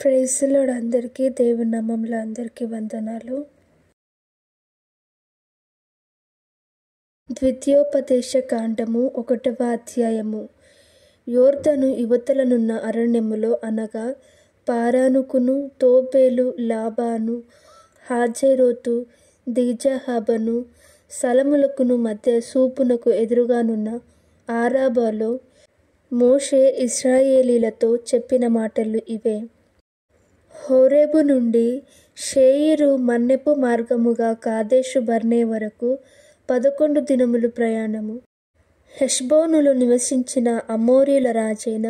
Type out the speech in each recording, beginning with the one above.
Praise the lord. అందరికీ దేవుని నామములో అందరికీ వందనాలు. ద్వితీయోపదేశ కాండము 1వ అధ్యాయము. యోర్దను యువతలనున్న అరణ్యములో అనగా పారానుకును, తోబేలు, లాబాను, హాజెరోతు, దీజాహాబను స్థలములకును మధ్య సూపునకు ఎదురుగానున్న ఆరాబాలో మోషే ఇశ్రాయేలీలతో చెప్పిన మాటలు ఇవే. హోరేబు నుండి షేయిరు మన్నెపు మార్గముగా కాదేషు బర్నే వరకు 11 దినములు ప్రయాణము. హెష్బోనులో నివసించిన అమోరీల రాజైన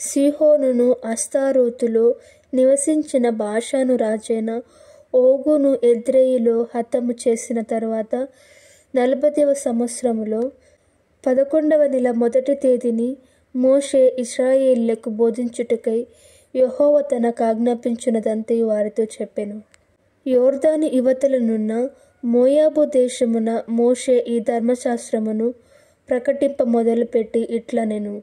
సీహోనును, అస్తారోతులో నివసించిన బాషాను రాజైన ఓగును ఎద్రెయిలో హతము చేసిన తరువాత 40వ సంవత్సరములో 11వ నెల 1వ తేదీని మోషే ఇశ్రాయేలీయులకు బోధించుటకై యెహోవా తనకు ఆజ్ఞాపించినదంతయు వారితో చెప్పెను. యోర్దాను యువతలనున్న మోయాబు దేశమున మోషే ఈ ధర్మశాస్త్రమును ప్రకటింప మొదలుపెట్టి ఇట్లనెను.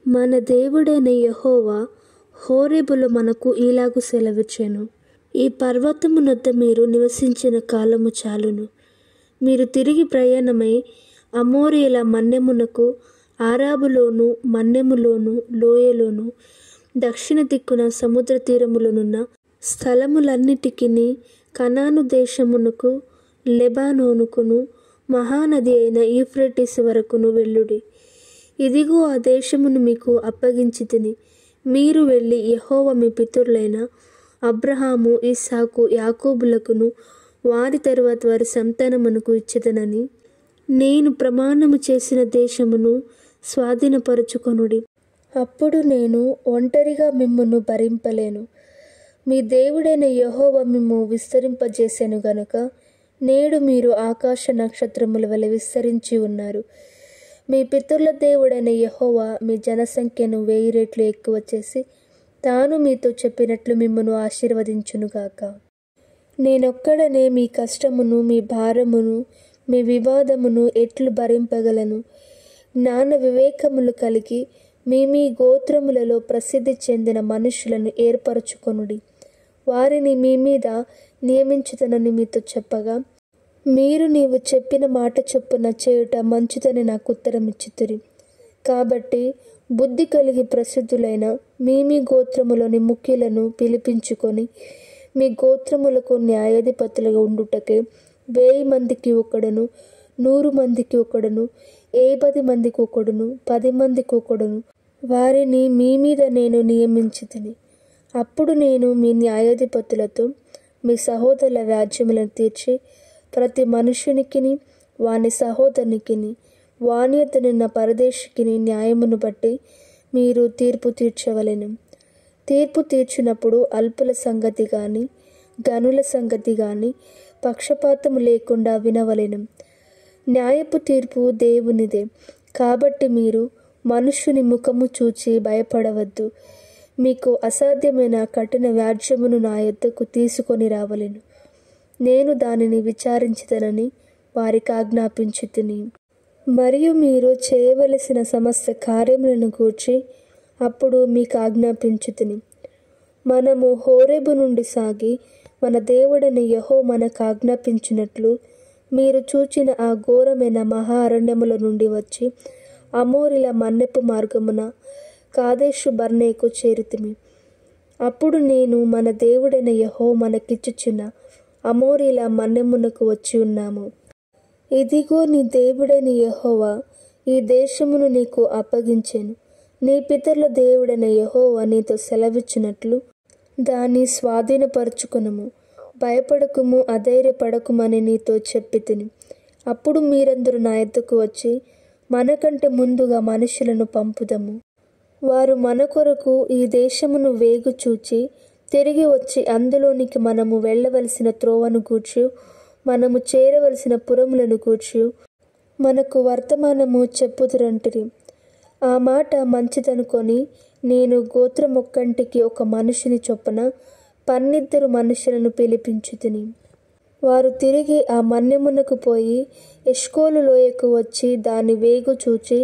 మన దేవుడైన యెహోవా హోరేబులో మనకు ఈలాగు సెలవిచ్చెను. ఈ పర్వతమునొద్ద మీరు నివసించిన కాలము చాలును. మీరు తిరిగి ప్రయాణమై అమోరీల మన్నెమునకు, ఆరాబులోను, మన్నెములోను, లోయలోను, దక్షిణ దిక్కున సముద్ర తీరములనున్న స్థలములన్నిటికిని, కనాను దేశమునకు, లెబానోనుకును, మహానది అయిన యూఫ్రటీసు వరకును వెళ్ళుడి. ఇదిగో ఆ దేశమును మీకు అప్పగించితిని. మీరు వెళ్ళి యెహోవా మీ పితరులైన అబ్రహాము, ఇస్సాకు, యాకోబులకును వారి తరువాత వారి సంతానమునకు ఇచ్చెదనని నేను ప్రమాణము చేసిన దేశమును స్వాధీనపరచుకొనుడి. అప్పుడు నేను ఒంటరిగా మిమ్మును భరింపలేను. మీ దేవుడైన యెహోవా మిమ్ము విస్తరింపజేసెను గనుక నేడు మీరు ఆకాశ నక్షత్రముల వలె విస్తరించి ఉన్నారు. మీ పితరుల దేవుడైన యెహోవా మీ జనసంఖ్యను 1000 రెట్లు ఎక్కువ చేసి తాను మీతో చెప్పినట్లు మిమ్మును ఆశీర్వదించునుగాక. నేనొక్కడనే మీ కష్టమును, మీ భారమును, మీ వివాదమును ఎట్లు భరింపగలను? జ్ఞాన వివేకములు కలిగి మీ గోత్రములలో ప్రసిద్ధి చెందిన మనుషులను ఏర్పరచుకొనుడి. వారిని మీ మీద నియమించుదనని మీతో చెప్పగా మీరు నీవు చెప్పిన మాట చొప్పున చేయుట మంచిదని నాకు ఉత్తరం ఇచ్చితిరి. కాబట్టి బుద్ధి కలిగి ప్రసిద్ధులైన మీ గోత్రములోని ముఖ్యులను పిలిపించుకొని మీ గోత్రములకు న్యాయాధిపతులుగా ఉండుటకే 1000 మందికి ఒకడును, 100 మందికి ఒకడును, 50 మందికి ఒకడును, 10 మందికి ఒకడును వారిని మీ మీద నేను నియమించితిని. అప్పుడు నేను మీ న్యాయాధిపతులతో మీ సహోదరుల వ్యాజ్యములను తీర్చి ప్రతి మనుషునికిని, వాని సహోదరునికిని, వాని యొద్దనున్న పరదేశికిని న్యాయమును బట్టి మీరు తీర్పు తీర్చవలెను. తీర్పు తీర్చినప్పుడు అల్పుల సంగతి గాని, గనుల సంగతి గాని పక్షపాతము లేకుండా వినవలెను. న్యాయపు తీర్పు దేవునిదే. కాబట్టి మీరు మనుష్యుని ముఖము చూచి భయపడవద్దు. మీకు అసాధ్యమైన కఠిన వ్యాజ్యమును నా యొద్దకు తీసుకొని రావలెను. నేను దానిని విచారించుదనని వారికి ఆజ్ఞాపించితిని. మరియు మీరు చేయవలసిన సమస్త కార్యములను గూర్చి అప్పుడు మీకు ఆజ్ఞాపించితిని. మనము హోరేబు నుండి సాగి మన దేవుడైన యెహోవా మనకు ఆజ్ఞాపించినట్లు మీరు చూచిన ఆ ఘోరమైన మహా అరణ్యముల నుండి వచ్చి అమోరీల మన్నెపు మార్గమున కాదేషు బర్నేకు చేరితిమి. అప్పుడు నేను మన దేవుడైన యెహోవా మనకిచ్చుచున్న అమోరీల మన్నెమునకు వచ్చి ఉన్నాము. ఇదిగో నీ దేవుడైన యెహోవా ఈ దేశమును నీకు అప్పగించెను. నీ పితరుల దేవుడైన యెహోవా నీతో సెలవిచ్చినట్లు దాన్ని స్వాధీనపరచుకొనుము. భయపడకుము, అధైర్యపడకుమని నీతో చెప్పితిని. అప్పుడు మీరందరూ నా యొద్దకు వచ్చి మనకంటే ముందుగా మనుషులను పంపుదము. వారు మన కొరకు ఈ దేశమును వేగు చూచి తిరిగి వచ్చి అందులోనికి మనము వెళ్ళవలసిన త్రోవను గూర్చి, మనము చేరవలసిన పురములను గూర్చి మనకు వర్తమానము చెప్పుదురంటిరి. ఆ మాట మంచిదనుకొని నేను గోత్రమొక్కంటికి ఒక మనుషుని చొప్పున 12 మనుషులను పిలిపించుతిని. వారు తిరిగి ఆ మన్యమునకు పోయి ఎష్కోలు లోయకు వచ్చి దాని వేగు చూచి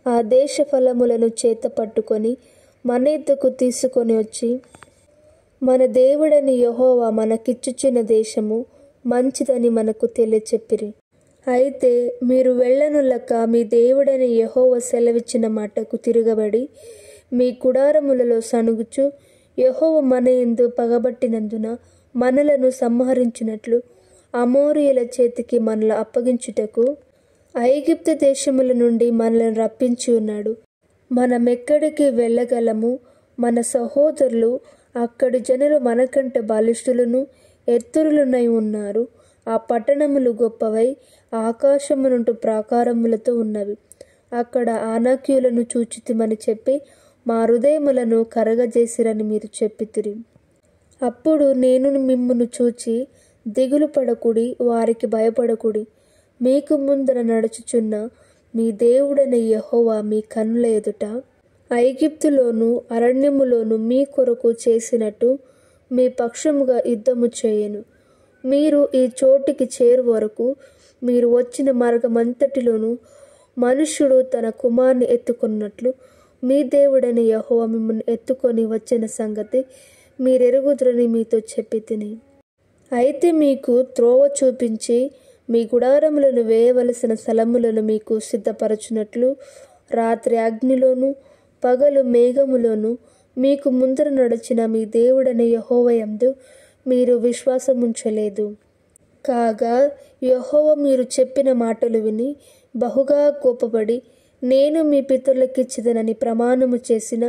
ఆ దేశ ఫలములను చేత పట్టుకొని మన యొద్దకు తీసుకొని వచ్చి మన దేవుడని యెహోవా మనకిచ్చుచున్న దేశము మంచిదని మనకు తెలియచెప్పిరి. అయితే మీరు వెళ్ళనులక మీ దేవుడని యెహోవా సెలవిచ్చిన మాటకు తిరగబడి మీ గుడారములలో సణుగుచు యెహోవా మన యందు పగబట్టినందున మనలను సంహరించినట్లు అమోరీయుల చేతికి మనల అప్పగించుటకు ఐగుప్తు దేశముల నుండి మనలను రప్పించి ఉన్నాడు. మనమెక్కడికి వెళ్ళగలము? మన సహోదరులు అక్కడి జనులు మనకంటే బలిష్ఠులను ఎత్తురులునై ఉన్నారు. ఆ పట్టణములు గొప్పవై ఆకాశము నుండి ప్రాకారములతో ఉన్నవి. అక్కడ ఆనాకీయులను చూచితిమని చెప్పి మా హృదయములను కరగజేసిరని మీరు చెప్పితిరి. అప్పుడు నేను మిమ్మును చూచి దిగులు పడకుడి, వారికి భయపడకుడి. మీకు ముందర నడుచుచున్న మీ దేవుడైన యెహోవా మీ కన్నుల ఎదుట ఐగుప్తులోను అరణ్యములోను మీ కొరకు చేసినట్టు మీ పక్షముగా యుద్ధము చేయను. మీరు ఈ చోటికి చేరు వరకు మీరు వచ్చిన మార్గమంతటిలోనూ మనుష్యుడు తన కుమారుని ఎత్తుకున్నట్లు మీ దేవుడైన యెహోవా మిమ్మల్ని ఎత్తుకొని వచ్చిన సంగతి మీరెరుగుదురని మీతో చెప్పి తిని. అయితే మీకు త్రోవ చూపించి మీ గుడారములను వేయవలసిన స్థలములను మీకు సిద్ధపరచునట్లు రాత్రి అగ్నిలోను పగలు మేఘములోను మీకు ముందర నడిచిన మీ దేవుడైన యెహోవా యందు మీరు విశ్వాసముంచలేదు. కాగా యెహోవా మీరు చెప్పిన మాటలు విని బహుగా కోపపడి నేను మీ పితరులకిచ్చిదనని ప్రమాణము చేసిన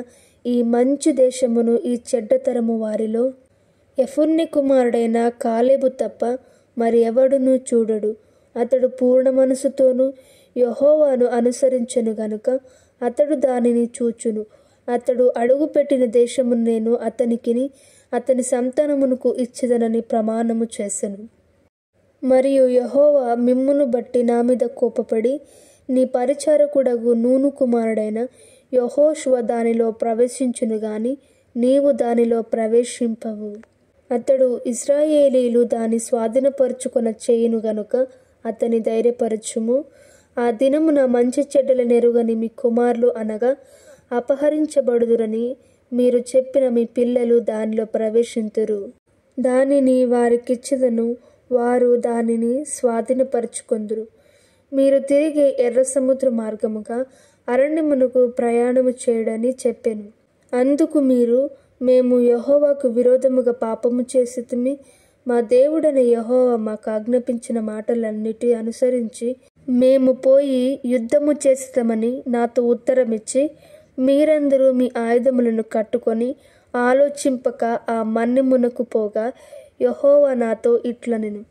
ఈ మంచి దేశమును ఈ చెడ్డతరము వారిలో యెఫున్నె కుమారుడైన కాలేబు తప్ప మరి ఎవడునూ చూడడు. అతడు పూర్ణ మనసుతోనూ యెహోవాను అనుసరించెను గనుక అతడు దానిని చూచును. అతడు అడుగుపెట్టిన దేశమును నేను అతనికిని అతని సంతానమునకు ఇచ్చేదనని ప్రమాణము చేసెను. మరియు యెహోవా మిమ్మును బట్టి నా మీద కోపపడి నీ పరిచారకుడగు నూను కుమారుడైన యెహోషువ దానిలో ప్రవేశించును గాని నీవు దానిలో ప్రవేశింపవు. అతడు ఇశ్రాయేలీయులు దాన్ని స్వాధీనపరచుకొన చేయును గనుక అతని ధైర్యపరచుము. ఆ దినమున మంచి చెడ్డల నెరుగని మీ కుమారులు అనగా అపహరించబడుదురని మీరు చెప్పిన మీ పిల్లలు దానిలో ప్రవేశింతురు. దానిని వారికిచ్చెదను, వారు దానిని స్వాధీనపరచుకొందురు. మీరు తిరిగి ఎర్ర సముద్ర మార్గముగా అరణ్యమునకు ప్రయాణము చేయుడని చెప్పెను. అందుకు మీరు మేము యెహోవాకు విరోధముగా పాపము చేసితిమి. మా దేవుడైన యెహోవా మాకు ఆజ్ఞాపించిన మాటలన్నిటి అనుసరించి మేము పోయి యుద్ధము చేస్తామని నాతో ఉత్తరమిచ్చి మీరందరూ మీ ఆయుధములను కట్టుకొని ఆలోచింపక ఆ మన్యమునకు పోగా యెహోవా నాతో ఇట్లనెను,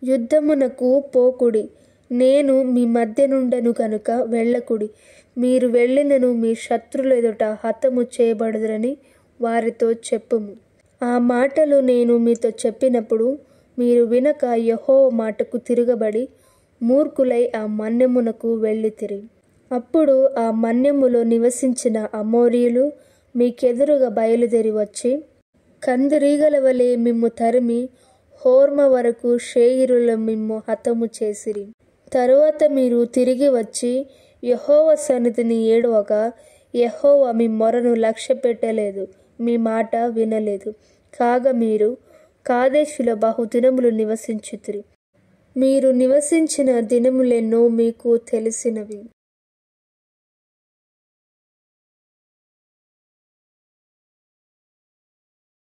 యుద్ధమునకు పోకుడి, నేను మీ మధ్య నుండెను గనుక వెళ్ళకుడి. మీరు వెళ్ళినను మీ శత్రువుల ఎదుట హతము చేయబడుదురని వారితో చెప్పుము. ఆ మాటలు నేను మీతో చెప్పినప్పుడు మీరు వినక యెహోవా మాటకు తిరగబడి మూర్ఖులై ఆ మన్యమునకు వెళ్ళితిరి. అప్పుడు ఆ మన్యములో నివసించిన అమోరీయులు మీకెదురుగా బయలుదేరి వచ్చి కందిరీగల వలె మిమ్ము తరిమి హోర్మ వరకు షేయిరులో మిమ్ము హతము చేసిరి. తరువాత మీరు తిరిగి వచ్చి యెహోవా సన్నిధిని ఏడవగా యెహోవా మీ మొరను లక్ష్యపెట్టలేదు, మీ మాట వినలేదు. కాగా మీరు కాదేశులో బహుదినములు నివసించితిరి. మీరు నివసించిన దినములెన్నో మీకు తెలిసినవి.